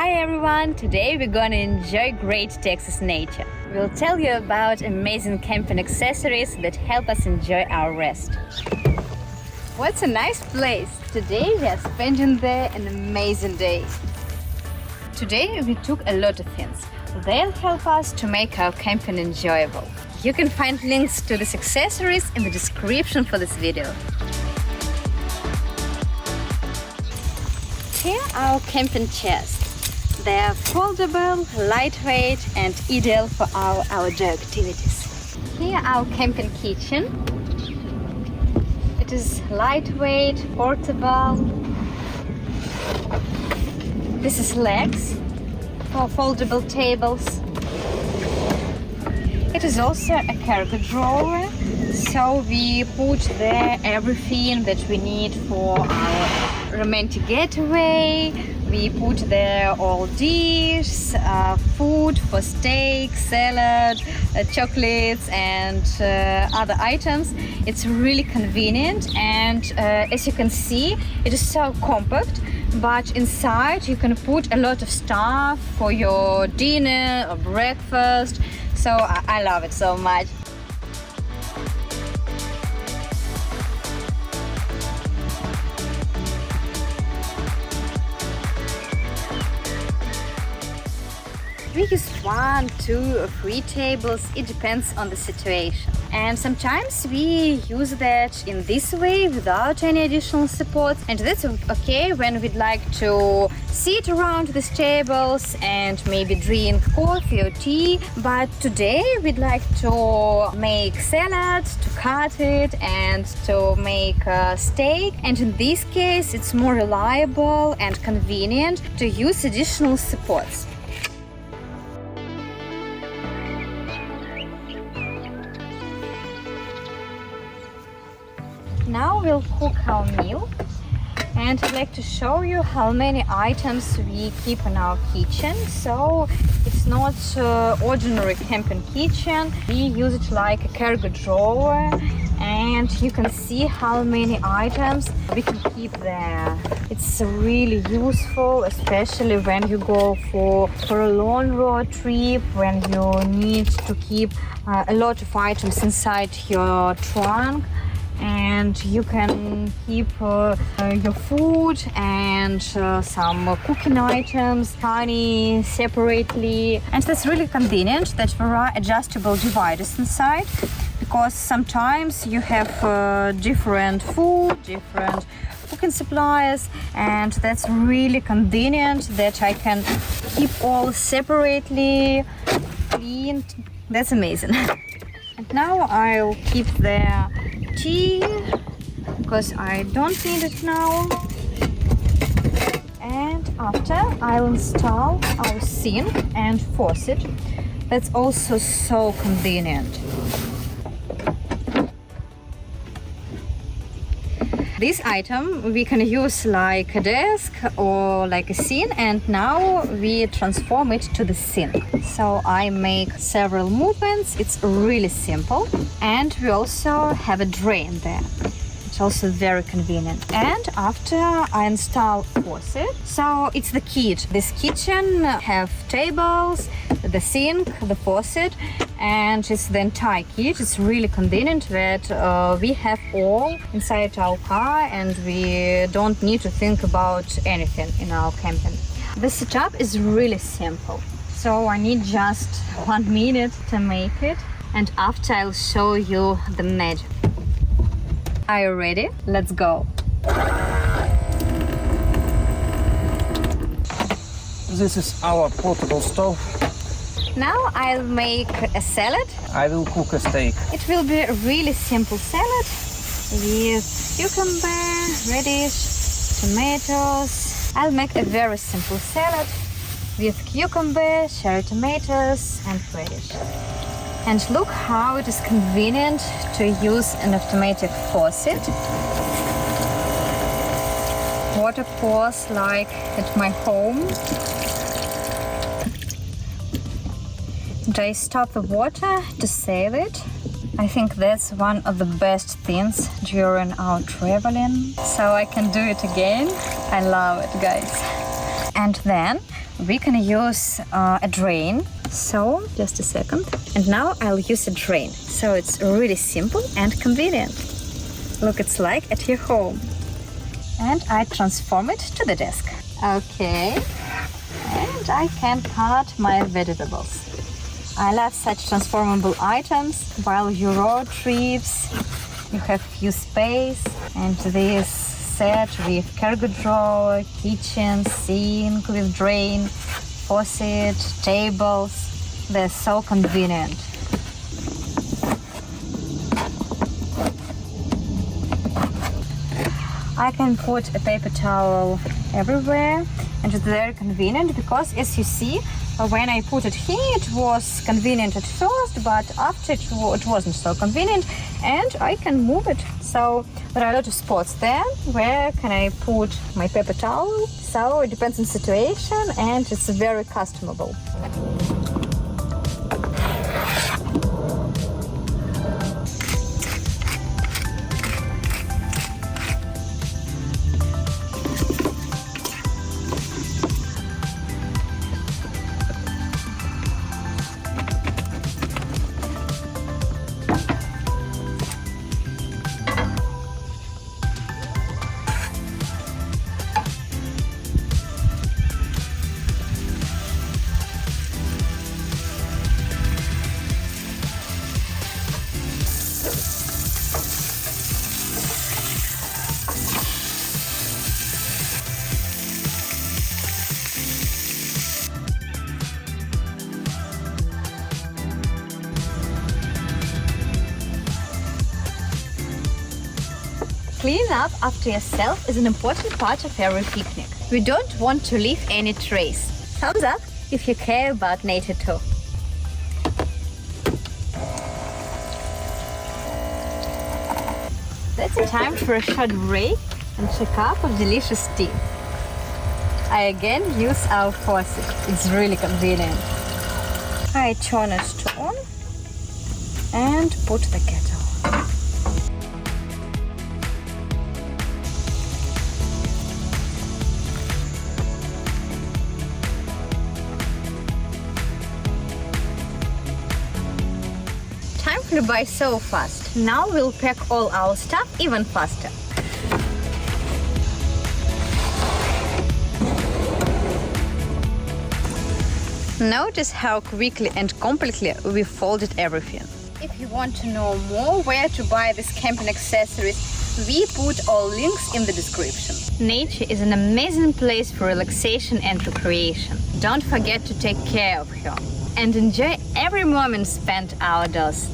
Hi everyone! Today we're gonna enjoy great Texas nature. We'll tell you about amazing camping accessories that help us enjoy our rest. What's a nice place! Today we are spending there an amazing day. Today we took a lot of things. They'll help us to make our camping enjoyable. You can find links to these accessories in the description for this video. Here are our camping chairs. They are foldable, lightweight and ideal for our outdoor activities. Here our camping kitchen. It is lightweight, portable. This is legs for foldable tables. It is also a cargo drawer, so we put there everything that we need for our romantic getaway. We put there all dishes, food for steak, salad, chocolates and other items. It's really convenient and as you can see, it is so compact, but inside you can put a lot of stuff for your dinner or breakfast. So I love it so much. We use 1, 2 or 3 tables, it depends on the situation. And sometimes we use that in this way without any additional support, and that's okay when we'd like to sit around these tables and maybe drink coffee or tea. But today we'd like to make salad, to cut it and to make a steak, and in this case it's more reliable and convenient to use additional supports. Now we'll cook our meal, and I'd like to show you how many items we keep in our kitchen. So it's not ordinary camping kitchen. We use it like a cargo drawer, and you can see how many items we can keep there. It's really useful, especially when you go for a long road trip, when you need to keep a lot of items inside your trunk. And you can keep your food and some cooking items, honey separately. And that's really convenient that there are adjustable dividers inside, because sometimes you have different food, different cooking supplies, and that's really convenient that I can keep all separately cleaned. That's amazing. And now I'll keep the tea because I don't need it now. And after I'll install our sink and faucet. That's also so convenient. This item we can use like a desk or like a sink, and now we transform it to the sink. So I make several movements. It's really simple, and we also have a drain there. It's also very convenient. And after I install faucet, so it's the kit. This kitchen have tables, the sink, the faucet, and it's the entire kit. It's really convenient that we have all inside our car and we don't need to think about anything in our camping. The setup is really simple. So I need just 1 minute to make it, and after I'll show you the magic. Are you ready? Let's go! This is our portable stove. Now I'll make a salad. I will cook a steak. It will be a really simple salad with cucumber, radish, tomatoes. I'll make a very simple salad with cucumber, cherry tomatoes and radish. And look how it is convenient to use an automatic faucet. Water pours like at my home. And I stop the water to save it. I think that's one of the best things during our traveling. So I can do it again. I love it, guys. And then we can use a drain. So, just a second. And now I'll use a drain. So it's really simple and convenient. Look, it's like at your home. And I transform it to the desk. Okay. And I can cut my vegetables. I love such transformable items. While you road trips, you have few space. And this set with cargo drawer, kitchen, sink with drain, faucet, tables. They're so convenient. I can put a paper towel everywhere, and it's very convenient because, as you see, when I put it here, it was convenient at first, but after it wasn't so convenient, and I can move it. So there are a lot of spots there where can I put my paper towel. So it depends on the situation, and it's very customable. Cleaning up after yourself is an important part of every picnic. We don't want to leave any trace. Thumbs up if you care about nature too. That's the time for a short break and a cup of delicious tea. I again use our faucet. It's really convenient. I turn it to on and put the kettle. Time flew by so fast. Now we'll pack all our stuff even faster. Notice how quickly and completely we folded everything. If you want to know more where to buy these camping accessories, we put all links in the description. Nature is an amazing place for relaxation and recreation. Don't forget to take care of her and enjoy every moment spent outdoors.